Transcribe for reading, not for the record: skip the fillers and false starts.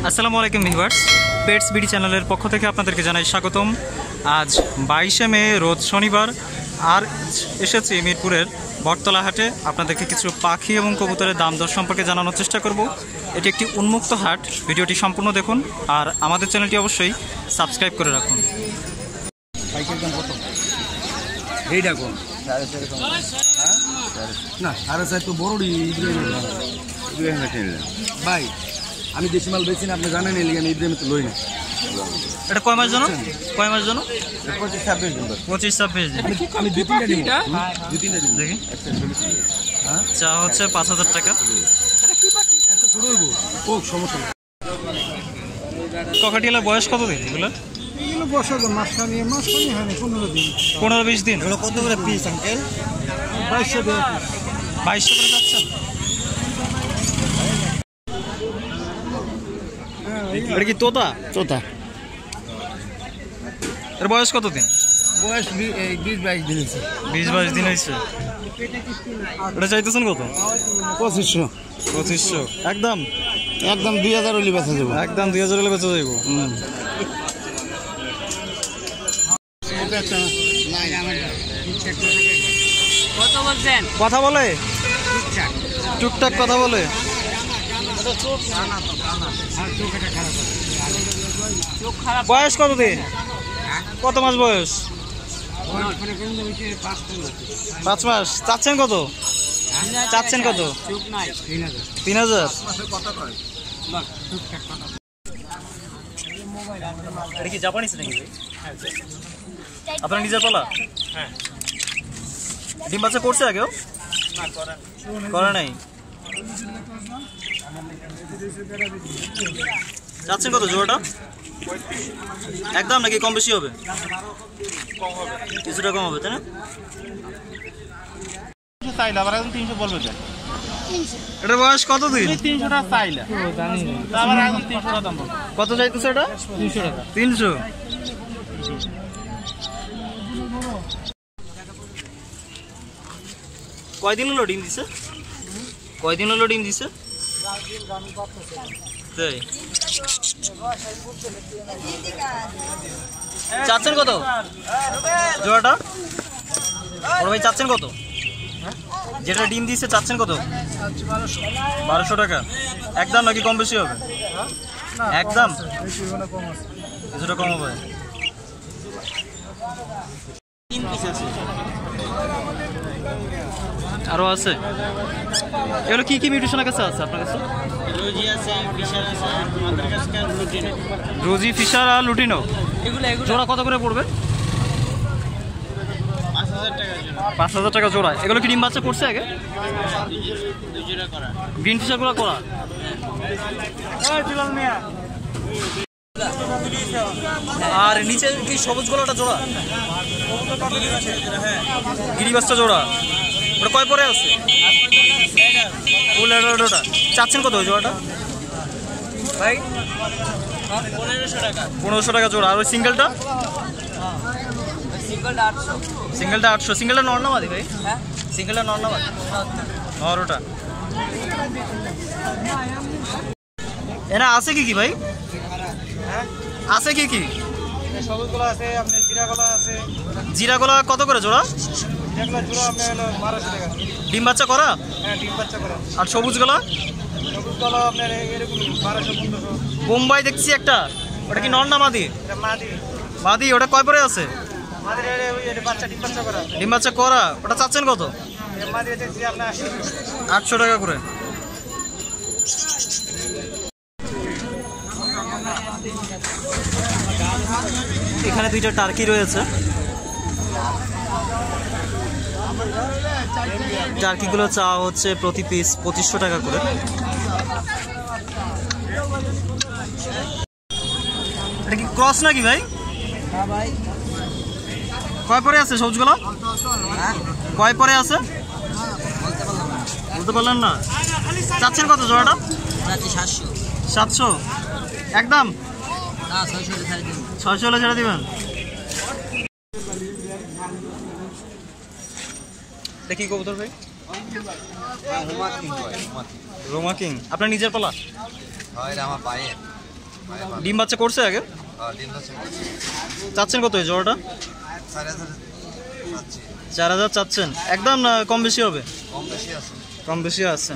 আসসালামু আলাইকুম viewers, pets BD চ্যানেলের পক্ষ থেকে আপনাদেরকে জানাই স্বাগতম। আজ 22শে মে রোজ শনিবার, আর এসেছি মিরপুরের বটতলা হাটে। আপনাদেরকে কিছু পাখি এবং কবুতরের দাম দর সম্পর্কে জানানোর চেষ্টা করব। এটি একটি উন্মুক্ত হাট, ভিডিওটি সম্পূর্ণ দেখুন আর আমাদের চ্যানেলটি অবশ্যই সাবস্ক্রাইব করে রাখুন। ভাই আমি দেশি মাল বেশি না, আপনি জানেন আমি ইব্রাহিম তো লই না। এটা কয় মাস জানো? কয় মাস জানো? 25-26 দিন। 25-26 দিন। আমি দুই তিনটা নিব দেখি। চা হচ্ছে 5000 টাকা। সমস্যা নেই। ককাটিয়ালার বয়স কত দিন এগুলো? এগুলো বছর মাসখানি হয়নি, 15 দিন। 15-20 দিন। এগুলো কত করে পিস আঙ্কেল? 2200 টাকা। 2200 করে যাচ্ছেন? এটা কি তোতা? তোতা। এর বয়স কত দিন? বয়স 20-22 দিন হয়েছে। 20-22 দিন হয়েছে। এটা চাইতেছেন কত? 2500। একদম 2000 হলে বেচা যাবো। একদম 2000 হলে বেচা যাইব। কত বলছেন? কথা বলে টুকটাক কথা বলে। বয়স কত দিন? কত মাস বয়স? 5 মাস। চাচ্ছেন কত? 3000। এটা কি জাপানিজ নাকি? আপনার নিজের পালা? হ্যাঁ। ডিম বাচ্চা করছে আগেও? করে নাই। চাচ্ছেন কত জোড়াটা? একদম নাকি কম বেশি হবে? কিছুটা কম হবে, তাই না? এটার বয়স কত দিন? 300 চাইলে আবার এখন 300 দাম বলবো। কত চাইতেছে এটা? 300 টাকা। 300। কয়দিন হলো ডিম দিছে? কয়দিন হলো ডিম দিছে? তাই। চাচ্ছেন কত জোড়াটা? বড় ভাই চাচ্ছেন কত? যেটা ডিম দিচ্ছে চাচ্ছেন কত? 1200 টাকা। একদম নাকি কম বেশি হবে? একদম কিছুটা কম হবে। 3 পিস আছে। আরো আছে? এগুলো কি কি মিউটেশনের কাছে আছে আপনার কাছে? রোজি আছে, ফিশার আছে, আমাদের কাছে লুটিনো। রোজি, ফিশার আর লুটিনো এগুলো জোড়া কত করে পড়বে? 5000 টাকা জন্য। 5000 টাকা জোড়া। এগুলো কি ডিম বাচ্চা করছে আগে? দুই জোড়া করা। গ্রিন ফিশারগুলো করা? আর নিচে কি সবুজ গোলাটা জোড়া? গিরিবাসটা জোড়া। ওটা কয় পরে আছে? ফুল এডালটা। চাচ্ছেন কত ওই জোড়াটা ভাই? 1500 টাকা। 1500 টাকা জোড়া। আর ওই সিঙ্গেলটা? সিঙ্গেলটা 800। সিঙ্গেলটা 800। সিঙ্গেলটা নর না মাদি ভাই? হ্যাঁ, সিঙ্গেলটা নর না মাদি? নর। ওটা এরা আছে কি কি ভাই? আছে কি কি? সবুজ গলা আছে, আপনার জিরা গলা আছে। জিরা গোলা কত করে জোড়া? জিরা গলা জোড়া আপনার হলো 1200 টাকা। ডিম বাচ্চা করা? হ্যাঁ, ডিম বাচ্চা করা। আর সবুজ গোলা? সবুজ গলা আপনার এরকম 1200-1500। বোম্বাই দেখছি একটা, ওটা কি নর না মাদি? এটা মাদি। মাদি। ওটা কয় পরে আছে? মাদির এটা বাচ্চা, ডিম বাচ্চা করা। ডিম বাচ্চা করা। ওটা চাচ্ছেন কত? এটা মাদি আছে আপনার 800 টাকা করে। এখানে দুইটা টার্কি রয়েছে। টার্কিগুলো চা হচ্ছে প্রতি পিস 2500 টাকা করে। এটা কি ক্রস নাকি ভাই? হ্যাঁ ভাই। কয় পরে আছে সবুজগুলো? কয় পরে আছে বলতে পারলেন না? চাচ্ছেন কত জোড়াটা? 700। একদম না, 600 হলে ছাড়ে দেব। 600 হলে ছেড়ে দিবেন। দেখি কবুতর ভাই। রোমা কিং। রোমা কিং আপনার নিজের পালা? হয় আমার পায়ে। ডিম বাচ্চা করছে আগে? চাচ্ছেন কত এই জোড়াটা? 4,000 চাচ্ছেন। একদম না কম বেশি হবে? কম বেশি আছে।